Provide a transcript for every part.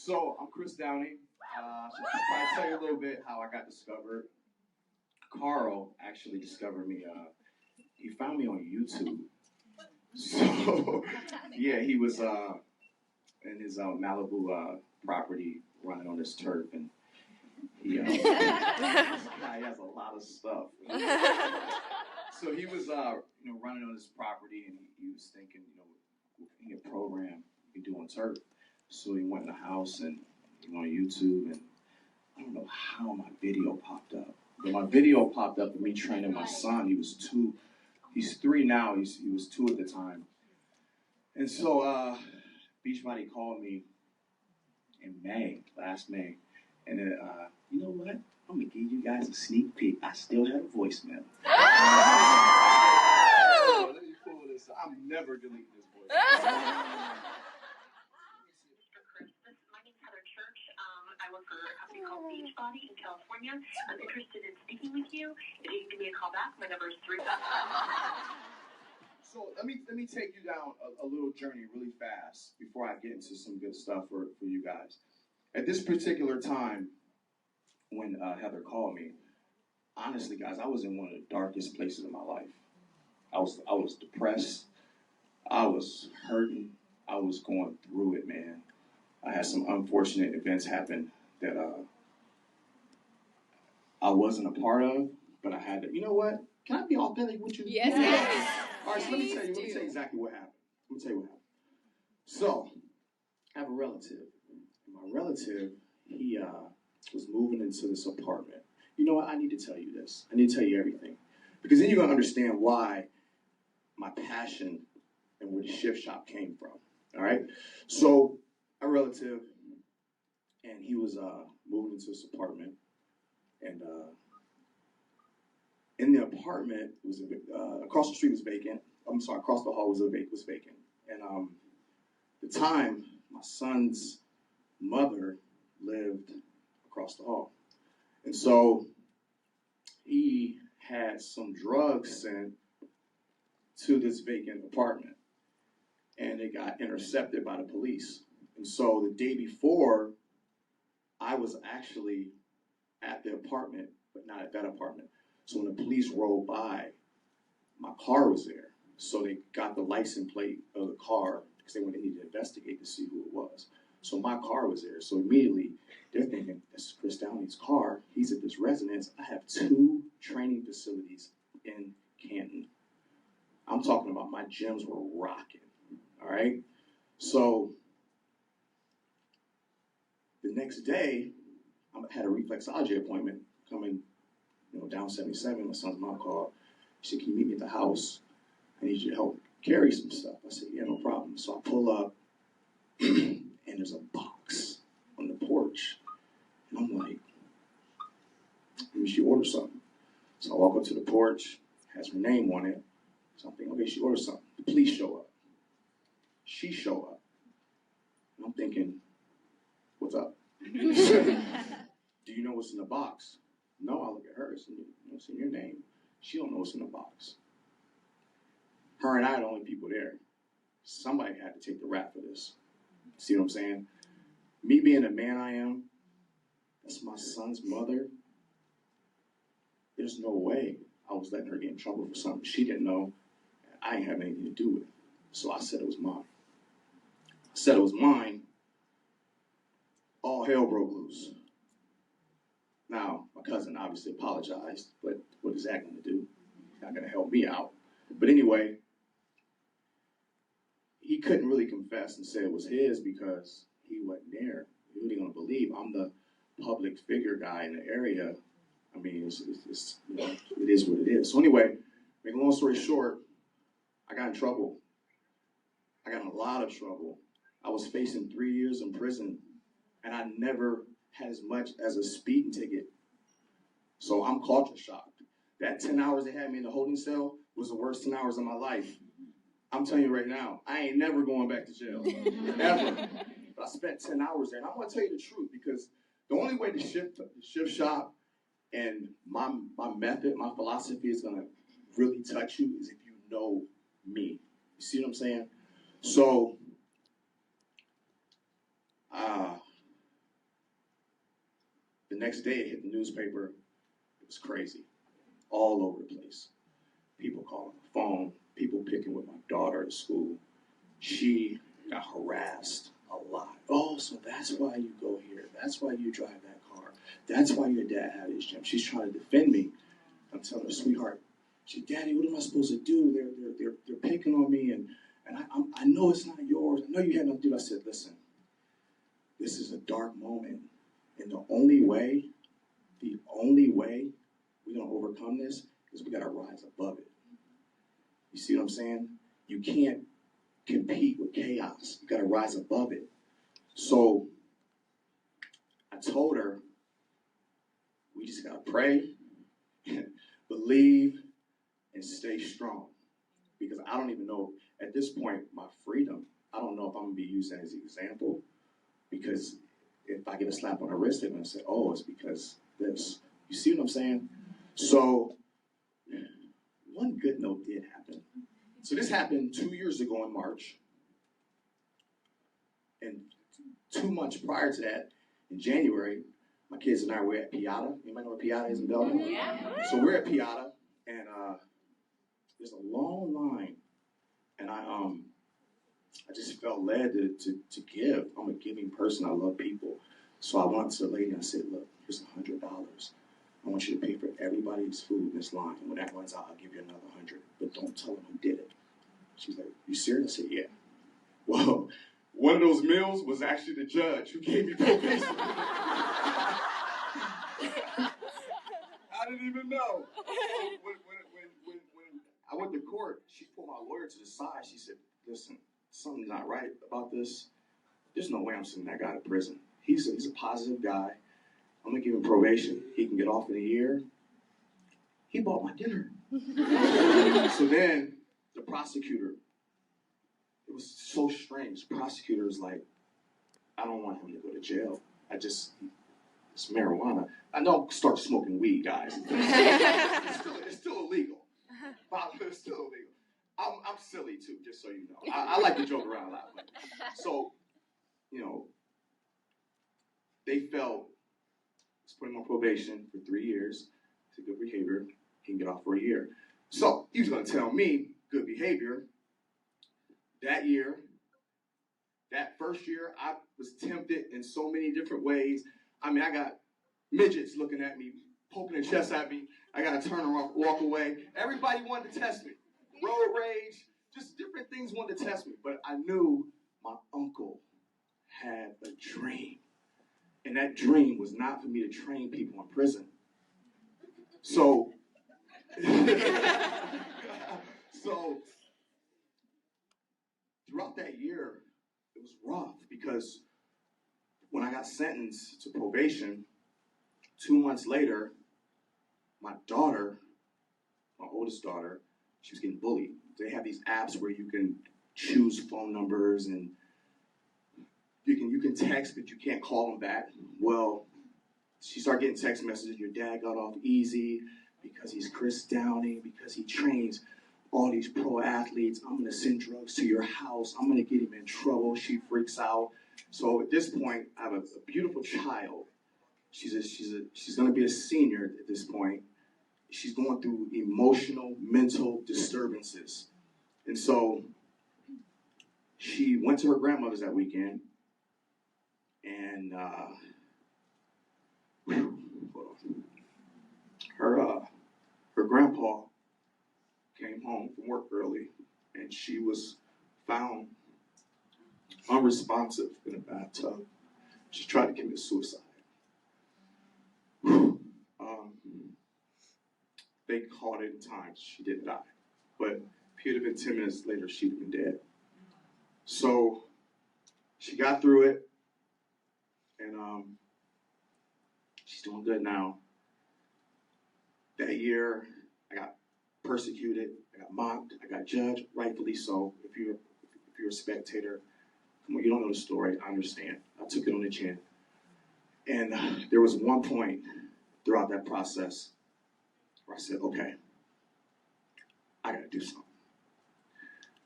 So I'm Chris Downey. Should probably tell you a little bit how I got discovered. Carl actually discovered me. He found me on YouTube. So yeah, he was in his Malibu property running on his turf, and he has a lot of stuff. So he was running on his property, and he was thinking, what can you program you can do on turf? So he went in the house and he went on YouTube, and I don't know how my video popped up. But my video popped up of me training my son. He was 2. He's 3 now. He was 2 at the time. And so Beachbody called me in last May. And then, you know what? I'm going to give you guys a sneak peek. I still have a voicemail. Let me pull this up. I'm never deleting this voicemail. I work for a company called Beachbody in California. I'm interested in speaking with you. If you can give me a call back, my number is 3. So let me take you down a little journey really fast before I get into some good stuff for you guys. At this particular time, when Heather called me, honestly, guys, I was in one of the darkest places in my life. I was depressed. I was hurting. I was going through it, man. I had some unfortunate events happen that I wasn't a part of, but I had to. You know what? Can I be authentic with you? Yes. All right, so let me tell you exactly what happened. Let me tell you what happened. So, I have a relative. My relative, he was moving into this apartment. You know what? I need to tell you this. I need to tell you everything. Because then you're going to understand why my passion and where the Shift Shop came from. All right? So, a relative, and he was moving into this apartment. And in the apartment, it was across the street was vacant. I'm sorry, across the hall was vacant. And at the time, my son's mother lived across the hall. And so he had some drugs sent to this vacant apartment. And it got intercepted by the police. And so the day before, I was actually at the apartment, but not at that apartment. So when the police rolled by, my car was there. So they got the license plate of the car because they needed to investigate to see who it was. So my car was there. So immediately they're thinking, this is Chris Downey's car. He's at this residence. I have 2 training facilities in Canton. I'm talking about my gyms were rocking. All right. So the next day, I had a reflexology appointment coming, down 77. My son's mom called. She said, can you meet me at the house? I need you to help carry some stuff. I said, yeah, no problem. So I pull up, and there's a box on the porch. And I'm like, maybe she ordered something. So I walk up to the porch, has her name on it. So I'm thinking, okay, she ordered something. The police show up. She show up. And I'm thinking, what's up? Do you know what's in the box? No, I look at her. It's in your name. She don't know what's in the box. Her and I are the only people there. Somebody had to take the rap for this. See what I'm saying? Me being the man I am, that's my son's mother. There's no way I was letting her get in trouble for something she didn't know. I ain't have anything to do with it. So I said it was mine. I said it was mine. All hell broke loose. Now, my cousin obviously apologized, but what is that going to do? He's not going to help me out. But anyway, he couldn't really confess and say it was his because he wasn't there. He really going to believe I'm the public figure guy in the area. I mean, it's it is what it is. So anyway, make a long story short, I got in trouble. I got in a lot of trouble. I was facing 3 years in prison, and I never had as much as a speeding ticket. So I'm culture shocked. That 10 hours they had me in the holding cell was the worst 10 hours of my life. I'm telling you right now, I ain't never going back to jail. Ever. But I spent 10 hours there. And I'm going to tell you the truth, because the only way to shift shop and my method, my philosophy is going to really touch you is if you know me. You see what I'm saying? So, The next day it hit the newspaper. It was crazy. All over the place. People calling the phone, people picking with my daughter at school. She got harassed a lot. Oh, so that's why you go here. That's why you drive that car. That's why your dad had his gym. She's trying to defend me. I'm telling her, sweetheart, she, Daddy, what am I supposed to do? They're picking on me, and I know it's not yours. I know you had nothing to do. I said, listen, this is a dark moment, and the only way we're gonna overcome this is we gotta rise above it. You see what I'm saying? You can't compete with chaos. You gotta rise above it. So I told her, we just gotta pray, believe, and stay strong. Because I don't even know, at this point, my freedom, I don't know if I'm gonna be used as an example, because if I get a slap on the wrist, they're gonna say, oh, it's because this. You see what I'm saying? So one good note did happen. So this happened 2 years ago in March. And 2 months prior to that, in January, my kids and I were at Piata. Anybody know what Piata is in Belgium? Yeah. So we're at Piata, and there's a long line. And I just felt led to give. I'm a giving person. I love people. So I went to the lady and I said, look, here's $100. I want you to pay for everybody's food in this line. And when that runs out, I'll give you another 100. But don't tell them who did it. She's like, you serious? I said, yeah. Well, one of those meals was actually the judge who gave me probation. I didn't even know. When I went to court, she pulled my lawyer to the side. She said, listen, something's not right about this. There's no way I'm sending that guy to prison. He's a positive guy. I'm going to give him probation. He can get off in a year. He bought my dinner. So then the prosecutor, it was so strange. The prosecutor was like, I don't want him to go to jail. It's marijuana. I don't start smoking weed, guys. It's still illegal. It's still illegal. I'm silly too, just so you know. I like to joke around a lot. So, they felt let's put him on probation for 3 years. It's a good behavior. He can get off for a year. So he was going to tell me good behavior. That first year, I was tempted in so many different ways. I mean, I got midgets looking at me, poking their chest at me. I got to turn around, walk away. Everybody wanted to test me. Road rage, just different things wanted to test me. But I knew my uncle had a dream. And that dream was not for me to train people in prison. So throughout that year, it was rough because when I got sentenced to probation, 2 months later, my daughter, my oldest daughter, she was getting bullied. They have these apps where you can choose phone numbers and you can text, but you can't call them back. Well, she started getting text messages. Your dad got off easy because he's Chris Downing, because he trains all these pro athletes. I'm going to send drugs to your house. I'm going to get him in trouble. She freaks out. So at this point, I have a beautiful child. She's going to be a senior at this point. She's going through emotional, mental disturbances. And so she went to her grandmother's that weekend, and her grandpa came home from work early, and she was found unresponsive in a bathtub. She tried to commit suicide. They caught it in time. She didn't die. But if it had been 10 minutes later, she'd have been dead. So she got through it, and she's doing good now. That year, I got persecuted, I got mocked, I got judged, rightfully so. If you're a spectator, come on, you don't know the story, I understand. I took it on the chin. And there was one point throughout that process where I said, okay, I gotta do something.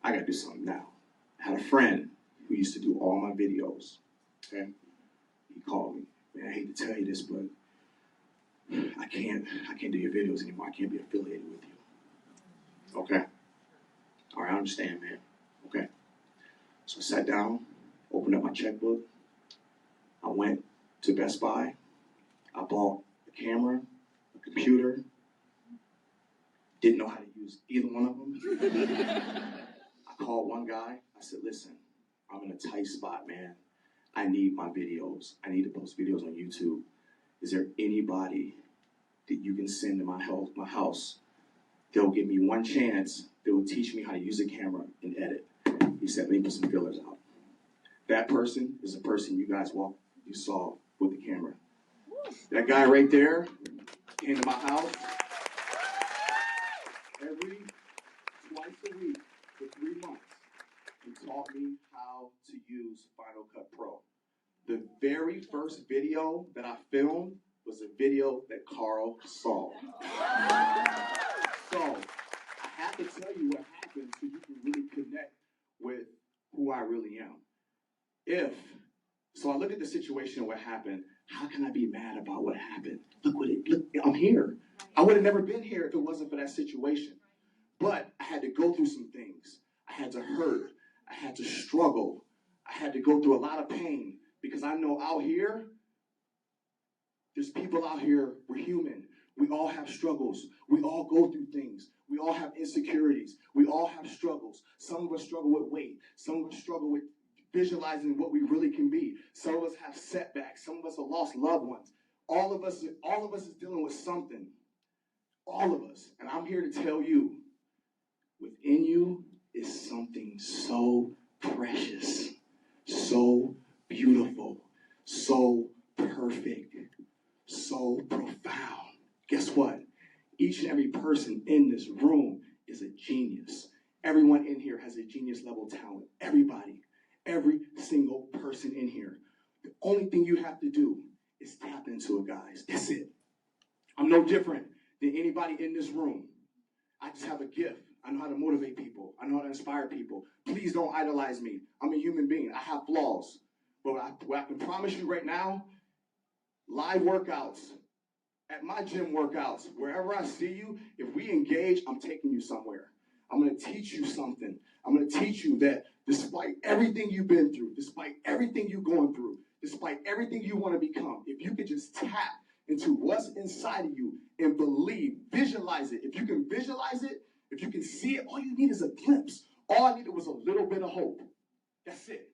I gotta do something now. I had a friend who used to do all my videos, okay? He called me. Man, I hate to tell you this, but I can't do your videos anymore. I can't be affiliated with you. Okay. All right, I understand, man. Okay. So I sat down, opened up my checkbook. I went to Best Buy. I bought a camera, a computer. Didn't know how to use either one of them. I called one guy. I said, listen, I'm in a tight spot, man. I need my videos. I need to post videos on YouTube. Is there anybody that you can send to my house? They'll give me one chance. They will teach me how to use a camera and edit. He said, let me put some fillers out. That person is the person you saw with the camera. That guy right there came to my house twice a week for 3 months and taught me how to use Final Cut Pro. The very first video that I filmed was a video that Carl saw. So I have to tell you what happened so you can really connect with who I really am. So I look at the situation and what happened. How can I be mad about what happened? Look, I'm here. I would have never been here if it wasn't for that situation. But I had to go through some things. I had to hurt. I had to struggle. I had to go through a lot of pain because I know out here, there's people out here, we're human. We all have struggles. We all go through things. We all have insecurities. We all have struggles. Some of us struggle with weight. Some of us struggle with visualizing what we really can be. Some of us have setbacks. Some of us have lost loved ones. All of us is dealing with something. All of us. And I'm here to tell you, within you is something so precious, so beautiful, so perfect, so profound. Guess what? Each and every person in this room is a genius. Everyone in here has a genius level talent. Everybody. Every single person in here. The only thing you have to do is tap into it, guys. That's it. I'm no different than anybody in this room. I just have a gift. I know how to motivate people. I know how to inspire people. Please don't idolize me. I'm a human being. I have flaws. But what I can promise you right now, live workouts, at my gym workouts, wherever I see you, if we engage, I'm taking you somewhere. I'm going to teach you something. I'm going to teach you that despite everything you've been through, despite everything you're going through, despite everything you want to become, if you could just tap into what's inside of you and believe, visualize it. If you can visualize it, if you can see it, all you need is a glimpse. All I needed was a little bit of hope. That's it.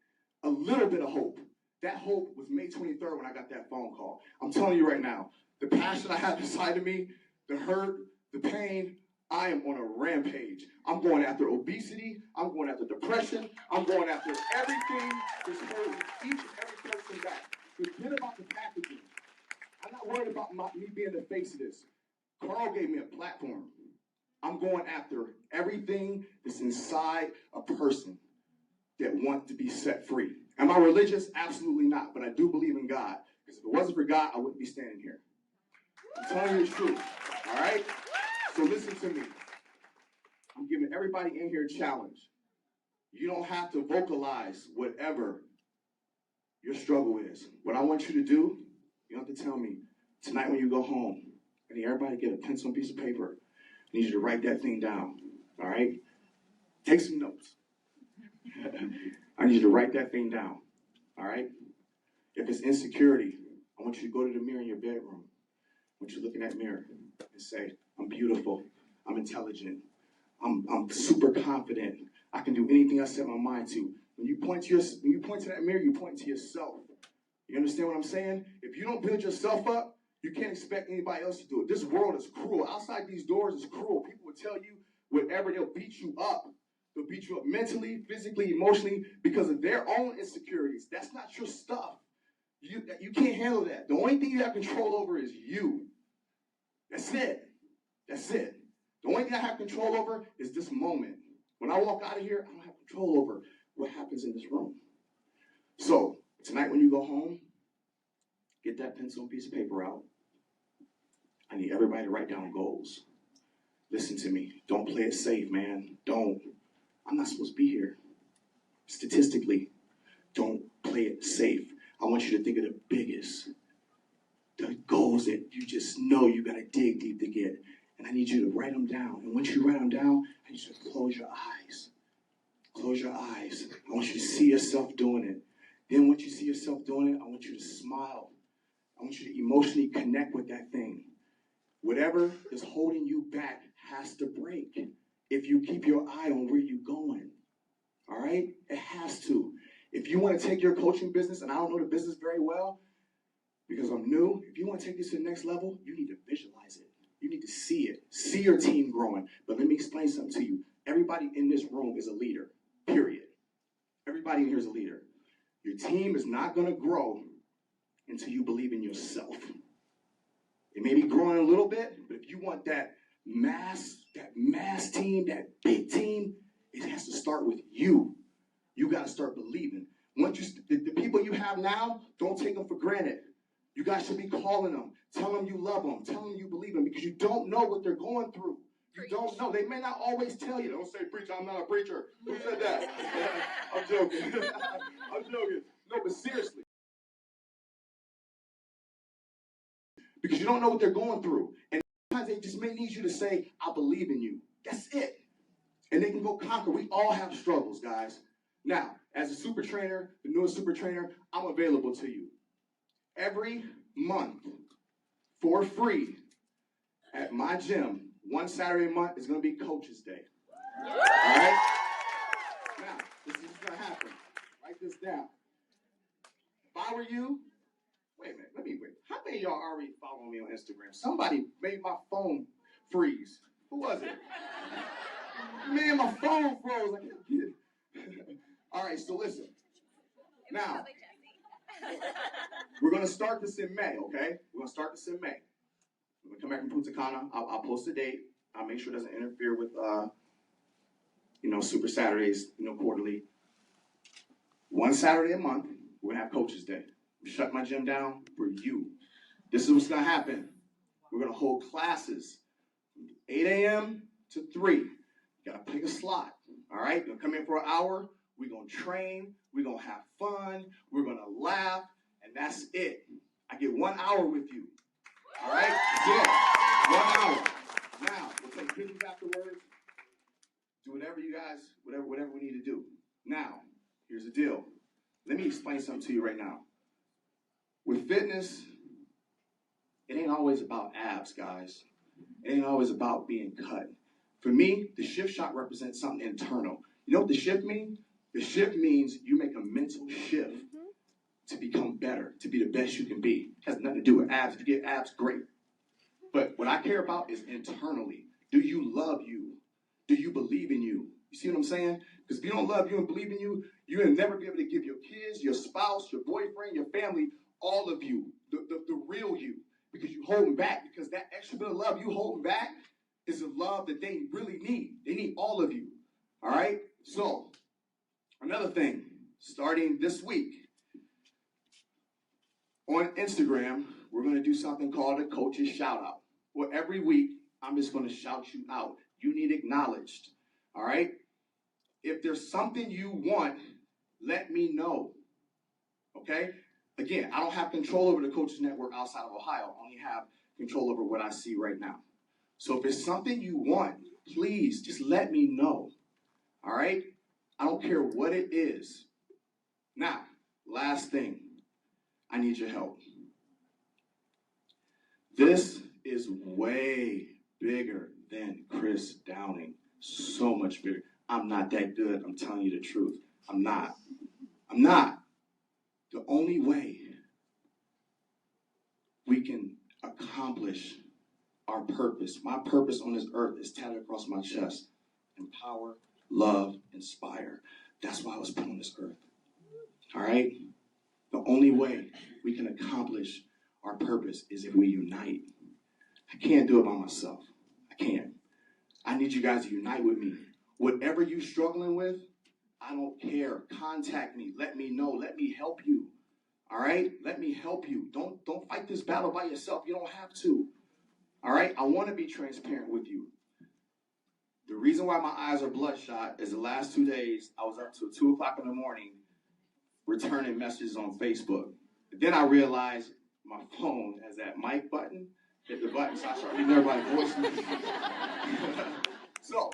A little bit of hope. That hope was May 23rd when I got that phone call. I'm telling you right now, the passion I have inside of me, the hurt, the pain, I am on a rampage. I'm going after obesity. I'm going after depression. I'm going after everything that's holding each and every person back. Forget about the packaging. I'm not worried about me being the face of this. Carl gave me a platform. I'm going after everything that's inside a person that wants to be set free. Am I religious? Absolutely not. But I do believe in God. Because if it wasn't for God, I wouldn't be standing here. I'm telling you the truth. All right? So listen to me. I'm giving everybody in here a challenge. You don't have to vocalize whatever your struggle is. What I want you to do, you don't have to tell me. Tonight when you go home, I need everybody to get a pencil and piece of paper. I need you to write that thing down. All right? Take some notes. I need you to write that thing down. All right? If it's insecurity, I want you to go to the mirror in your bedroom. I want you to look in that mirror and say, I'm beautiful. I'm intelligent. I'm super confident. I can do anything I set my mind to. When you point to that mirror, you point to yourself. You understand what I'm saying? If you don't build yourself up, you can't expect anybody else to do it. This world is cruel. Outside these doors is cruel. People will tell you whatever. They'll beat you up. They'll beat you up mentally, physically, emotionally because of their own insecurities. That's not your stuff. You can't handle that. The only thing you have control over is you. That's it. That's it. The only thing I have control over is this moment. When I walk out of here, I don't have control over what happens in this room. So, tonight when you go home, get that pencil and piece of paper out. I need everybody to write down goals. Listen to me. Don't play it safe, man. Don't. I'm not supposed to be here. Statistically, don't play it safe. I want you to think of the biggest the goals that you just know you got to dig deep to get. And I need you to write them down. And once you write them down, I need you to close your eyes. Close your eyes. I want you to see yourself doing it. Then once you see yourself doing it, I want you to smile. I want you to emotionally connect with that thing. Whatever is holding you back has to break if you keep your eye on where you're going. All right? It has to. If you want to take your coaching business, and I don't know the business very well because I'm new, if you want to take this to the next level, you need to visualize it. You need to see it. See your team growing. But let me explain something to you. Everybody in this room is a leader, period. Everybody in here is a leader. Your team is not going to grow until you believe in yourself. It may be growing a little bit, but if you want that mass team, that big team, it has to start with you. You got to start believing. Once the people you have now, don't take them for granted. You guys should be calling them, tell them you love them, tell them you believe them, because you don't know what they're going through. You don't know. They may not always tell you. Don't say, preacher, I'm not a preacher. Who said that? I'm joking. I'm joking. No, but seriously. Because you don't know what they're going through. And sometimes they just may need you to say, I believe in you. That's it. And they can go conquer. We all have struggles, guys. Now, as a super trainer, the newest super trainer, I'm available to you. Every month, for free, at my gym, one Saturday a month is going to be Coach's Day. All right? Now, this is going to happen. Write this down. If I were you, wait a minute, wait. How many of y'all already follow me on Instagram? Somebody made my phone freeze. Who was it? Man, my phone froze. I can't get it. All right, so listen. Now, we're going to start this in May, okay? We're going to start this in May. We're going to come back from Punta Cana. I'll post a date. I'll make sure it doesn't interfere with, Super Saturdays, quarterly. One Saturday a month, we're going to have Coach's Day. Shut my gym down for you. This is what's going to happen. We're going to hold classes from 8 a.m. to 3. You got to pick a slot. All right? You're going to come in for an hour. We're going to train. We're going to have fun. We're going to laugh. And that's it. I get 1 hour with you. All right? Yeah. 1 hour. Now, we'll take pictures afterwards. Do whatever you guys, whatever we need to do. Now, here's the deal. Let me explain something to you right now. With fitness, it ain't always about abs, guys. It ain't always about being cut. For me, the shift shot represents something internal. You know what the shift means? The shift means you make a mental shift to become better, to be the best you can be. It has nothing to do with abs. If you get abs, great. But what I care about is internally. Do you love you? Do you believe in you? You see what I'm saying? Because if you don't love you and believe in you, you'll never be able to give your kids, your spouse, your boyfriend, your family, all of you, the real you, because you holding back, because that extra bit of love you holding back is the love that they really need. They need all of you, all right? So, another thing, starting this week, on Instagram, we're going to do something called a Coach's Shout Out. Well, every week, I'm just going to shout you out. You need acknowledged, all right? If there's something you want, let me know, okay? Again, I don't have control over the Coaches Network outside of Ohio. I only have control over what I see right now. So if it's something you want, please just let me know, all right? I don't care what it is. Now, last thing, I need your help. This is way bigger than Chris Downing. So much bigger. I'm not that good. I'm telling you the truth. I'm not. The only way we can accomplish our purpose, my purpose on this earth is tatted across my chest. Empower, love, inspire. That's why I was put on this earth. All right? The only way we can accomplish our purpose is if we unite. I can't do it by myself. I can't. I need you guys to unite with me. Whatever you're struggling with, I don't care. Contact me. Let me know. Let me help you. All right? Let me help you. Don't fight this battle by yourself. You don't have to. All right? I want to be transparent with you. The reason why my eyes are bloodshot is the last 2 days, I was up till 2 o'clock in the morning returning messages on Facebook. Then I realized my phone has that mic button. Hit the button, so I start reading everybody's voice messages. So,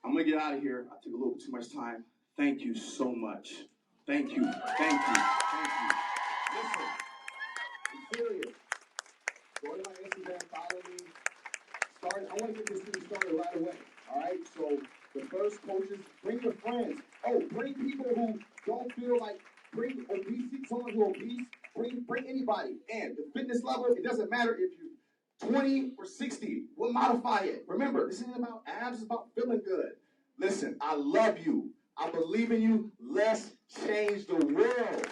I'm gonna get out of here. I took a little bit too much time. Thank you so much. Thank you. Thank you. Thank you. Listen, I'm serious. Go to my Instagram, follow me. I want to get this thing started right away. All right. So the first coaches, bring your friends. Oh, bring people who don't feel like, bring obesity, someone who's obese. Bring anybody. And the fitness level, it doesn't matter if you're 20 or 60. We'll modify it. Remember, this isn't about abs. It's about feeling good. Listen, I love you. I believe in you. Let's change the world.